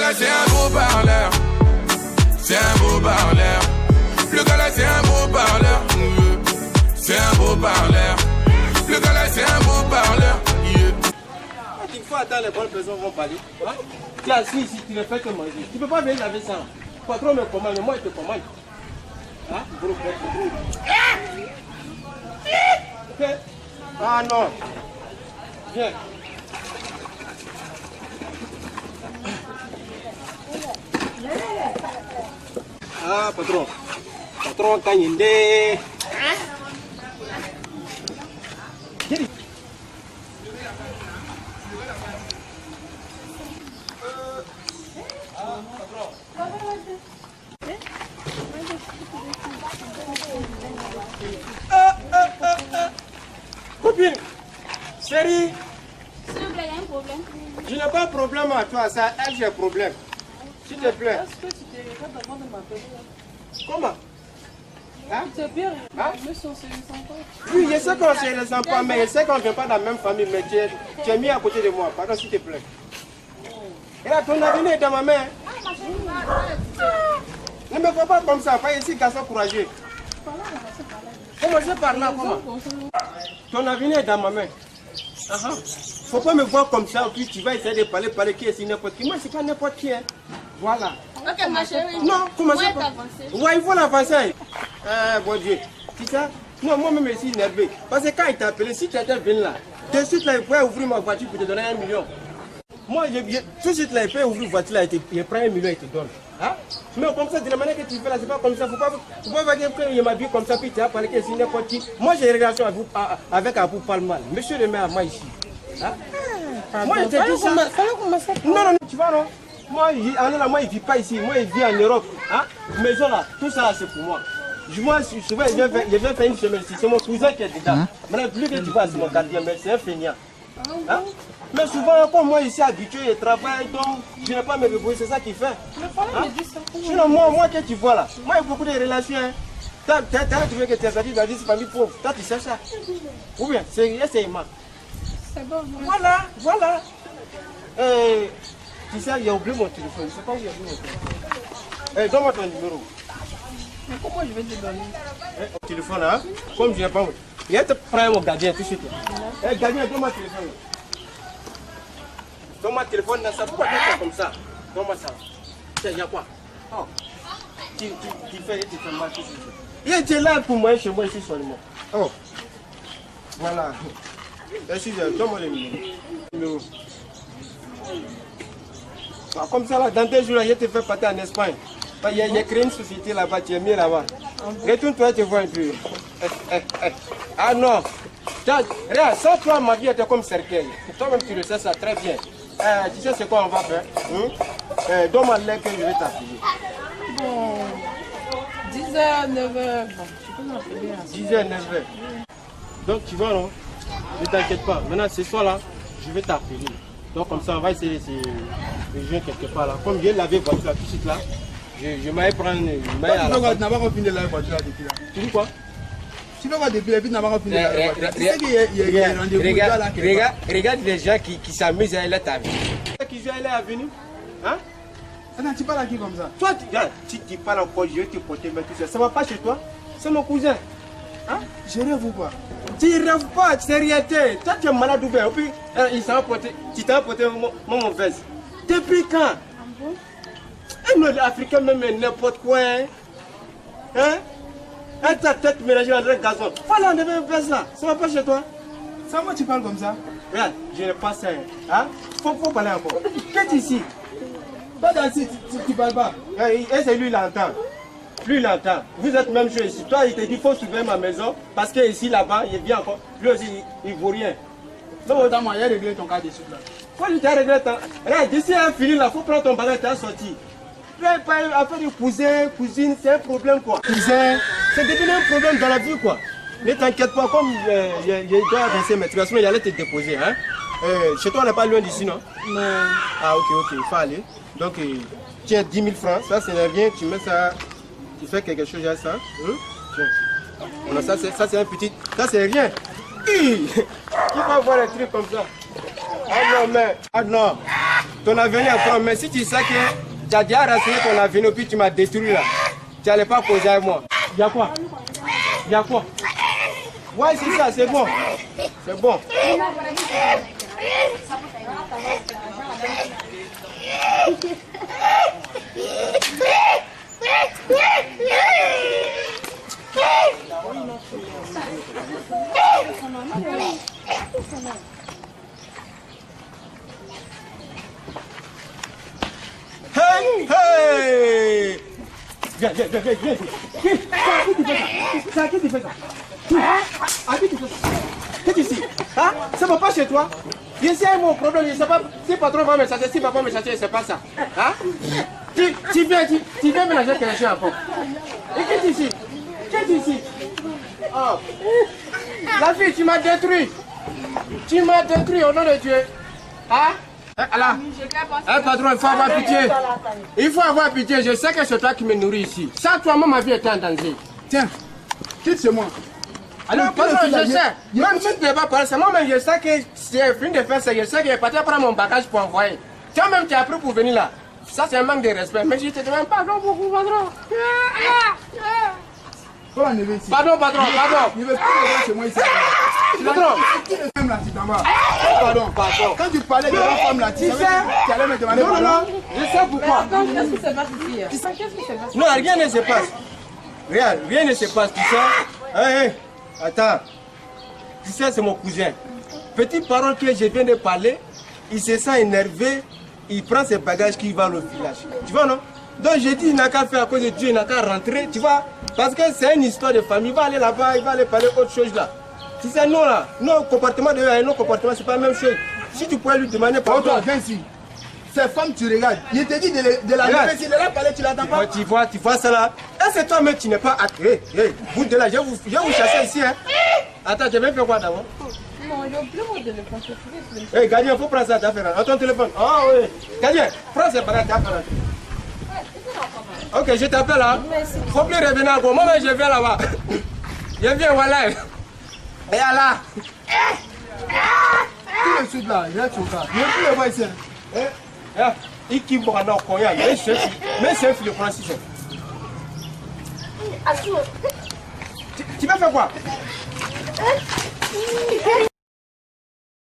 là c'est un beau parleur. C'est un beau parleur. Le gars là c'est un beau parleur. C'est un beau parleur. Le gars là c'est un beau parleur. Il faut attendre les bonnes personnes vont parler. Hein? Tu es assis ici, tu ne fais que manger. Tu ne peux pas venir laver ça. Le patron me commande, mais moi je te commande. Hein? Okay. Ah non. Viens. Ah patron. Patron Kanyinde. Copine, chérie. S'il vous plaît, il y a un problème. Je n'ai pas de problème à toi, ça, elle j'ai un problème. S'il te plaît. Est-ce que tu te regardes avant de m'appeler? Comment? Hein? Tu sais bien, Hein? mais sur ce enfants. Oui, je sais qu'on c'est les enfants, mais je sais qu'on ne vient pas de la même famille, mais tu es mis à côté de moi. Pardon, s'il te plaît. Et là, ton avenir est dans ma main. Ne me fais pas comme ça, pas ici, garçon courageux. Comment je parle là, comment? Ton avenir est dans ma main. Faut pas me voir comme ça, puis tu vas essayer de parler qui est si n'importe qui. Moi, c'est pas n'importe qui. Hein. Voilà. Ok, ma chérie. Non, comment ça? Ouais, il faut l'avancer. Ah, bon Dieu. C'est ça? Non, moi-même, je suis énervé. Parce que quand il t'a appelé, si tu étais venu là, tout de suite, là, il pouvait ouvrir ma voiture pour te donner 1 million. Moi, tout de suite, là, il peut ouvrir la voiture, là, il prend 1 million et te donne. Hein? Mais comme ça, de la manière que tu fais là, c'est pas comme ça. Faut pas dire qu'il m'habille comme ça, puis tu as parlé que c'est n'importe qui. Moi, j'ai une relation avec Abou Palmal. Monsieur le maire à moi ici. Hein? Moi, je te dis ça. Non, tu vois, non? Moi, il ne vit pas ici. Moi, il vit en Europe. Hein? Maison là, tout ça, c'est pour moi. Moi, je viens faire une semaine ici. C'est mon cousin qui est dedans. Maintenant, plus que tu vois, c'est mon gardien, mais c'est un feignant. Hein? Mais souvent, comme moi ici habitué, je travaille, donc je n'ai pas me reposer, c'est ça qu'il fait. Hein? Sinon, moi que tu vois là, moi j'ai beaucoup de relations. Hein. Tu as trouvé que tu as sorti dans 10 familles pauvres. Toi, tu sais ça. Ou bien, c'est Emma. C'est bon. Voilà. Tu sais, il a oublié mon téléphone. Je ne sais pas où il a oublié mon téléphone. Donne-moi ton numéro. Mais comment je vais te donner? Mon téléphone là, comme je n'ai pas. Il y a te prendre mon gardien tout de suite. Gardien, donne-moi ton téléphone. Donne-moi le téléphone, ça pourquoi tu fais comme ça? Donne-moi ça. Tiens, il y a quoi? Oh. Tu fais mal tout ça. Tu es là pour moi, chez moi ici seulement. Oh. Voilà. Merci, donne-moi le numéro. Comme ça, là, dans 2 jours, là, je te fais partir en Espagne. Il y a créé une société là-bas, tu es mis là-bas. Retourne-toi, tu vois un peu. Ah non. Regarde, sans toi, ma vie était comme cercueil. Toi-même, tu le sais ça très bien. Tu sais c'est quoi on va faire? Donne-moi l'air que je vais t'appeler. Bon, 10h, 9h. Bon, tu peux m'appeler à 10h, 9h. Donc tu vois, non? Ne t'inquiète pas. Maintenant, ce soir-là, je vais t'appeler. Donc comme ça, on va essayer de jouer quelque part là. Comme je l'avais voiture là, tout de suite là, je m'allais prendre. Tu n'as pas fini la voiture là depuis là. Tu dis quoi? Tu vas voir depuis tu n'as pas fini la voiture. Tu sais qu'il y a un rendez-vous. Regarde les gens qui s'amusent à aller ta vie. Qui jouent à aller à venir? Hein? Attends, tu parles à qui comme ça? Toi, tu parles encore, je vais te porter, mais tout ça. Ça va pas chez toi? C'est mon cousin. Hein? Je rêve ou quoi? Tu rêves pas, c'est rien. Toi, tu es malade ou bien? Et puis, il s'est apporté, tu t'as apporté mon mauvaise. Depuis quand? Un autre Africain, même n'importe quoi. Hein? Ta tête mélangée dans le gazon. Voilà, on devait faire ça. Ça va pas chez toi? Ça va, tu parles comme ça? Regarde, je n'ai pas ça. Hein? Faut parler encore. Qu'est-ce ici? Pas d'assez, tu parles pas. Et c'est lui, il entend. Lui, il entend. Vous êtes même chose ici. Toi, il te dit qu'il faut surveiller ma maison. Parce que ici, là-bas, il vient encore. Lui aussi, il ne vaut rien. Non, attends, moi, il a réglé ton cas dessus là. Quoi, tu as réglé ton... Regarde, d'ici à fini, là, il faut prendre ton bagage, tu as sorti. Là, affaire de cousin, cousine, c'est un problème, quoi. Cousin, c'est devenu un problème dans la vie, quoi. Ne t'inquiète pas, comme je dois avancer mes tracements, il allait te déposer, hein. Chez toi, on n'est pas loin d'ici, non? Non. Ah, ok, il faut aller. Donc, tiens, 10 000 francs, ça, c'est rien, tu mets ça, tu fais quelque chose à ça. Tiens. Non, ça, c'est un petit, ça, c'est rien. Qui va voir un truc comme ça? Ah non, mais, ah non. ton avenir est franc. Mais si tu sais que tu as déjà renseigné ton avenir, puis tu m'as détruit là, tu n'allais pas causer avec moi. Il y a quoi? Il y a quoi? Ouais, c'est ça, c'est bon. C'est bon. Hey, hey! Viens. À qui tu fais ça? À qui tu fais ça? Qu'est-ce que tu fais? Hein? Ça va pas chez toi? Je sais mon problème, je sais pas si patron va me chercher, si papa me chercher, c'est pas ça. Hein? Tu viens mélanger quelque chose encore. Et qu'est-ce que tu fais? Qu'est-ce que tu fais? Oh. La fille, tu m'as détruit. Tu m'as détruit au nom de Dieu. Hein? Alors, patron, il faut avoir pitié. Il faut avoir pitié. Je sais que c'est toi qui me nourris ici. Sans toi, ma vie est en danger. Tiens, quitte-moi. Alors, patron, je sais. Même si tu ne pas parler, c'est moi, mais je sais que c'est fini de faire ça. Je sais que je vais partir prendre mon bagage pour envoyer. Toi-même, tu as pris pour venir là. Ça, c'est un manque de respect. Mais je te demande pardon beaucoup, patron. Pardon, patron. Il veut plus revenir chez moi ici. Patron. Femme là, tu t'en vas. Pardon. Quand tu parlais de la femme là, tu allais me demander pardon. Non. Je sais pourquoi. Qu'est-ce qui se passe ici? Qu'est-ce qui se passe? Non, rien ne se passe. Rien ne se passe, tu sais. Hey, attends. Tu sais, c'est mon cousin. Petite parole que je viens de parler, il se sent énervé, il prend ses bagages qui va au village. Tu vois, non? Donc j'ai dit, il n'a qu'à faire à cause de Dieu, il n'a qu'à rentrer, tu vois. Parce que c'est une histoire de famille. Il va aller là-bas, il va aller parler autre chose là. Tu sais, non là, nos comportements de et nos comportements, c'est pas la même chose. Si tu pourrais lui demander Pardon, pardon. viens ici. Ces femmes, tu regardes. Il te dit de la lever, s'il est là, parler, tu l'attends pas. Tu vois ça là. Et c'est toi-même, tu n'es pas acté. Bout de là, je vais vous chasser ici. Hein. Attends, je vais faire quoi d'abord? Non, j'ai oublié mon téléphone. Hey, gardien, il faut prendre ça d'affaire. À ton téléphone. Ah oui. Gardien, prends ces bagages d'affaire. Ok, je t'appelle là. Faut plus revenir encore. Moi, je viens là-bas. Je viens, voilà. Et là. Tout le sud là, il est tout là. Il ne peut plus le voir ici. Il qui boit dans le cognac. Mais c'est le Francis. Tu vas faire quoi?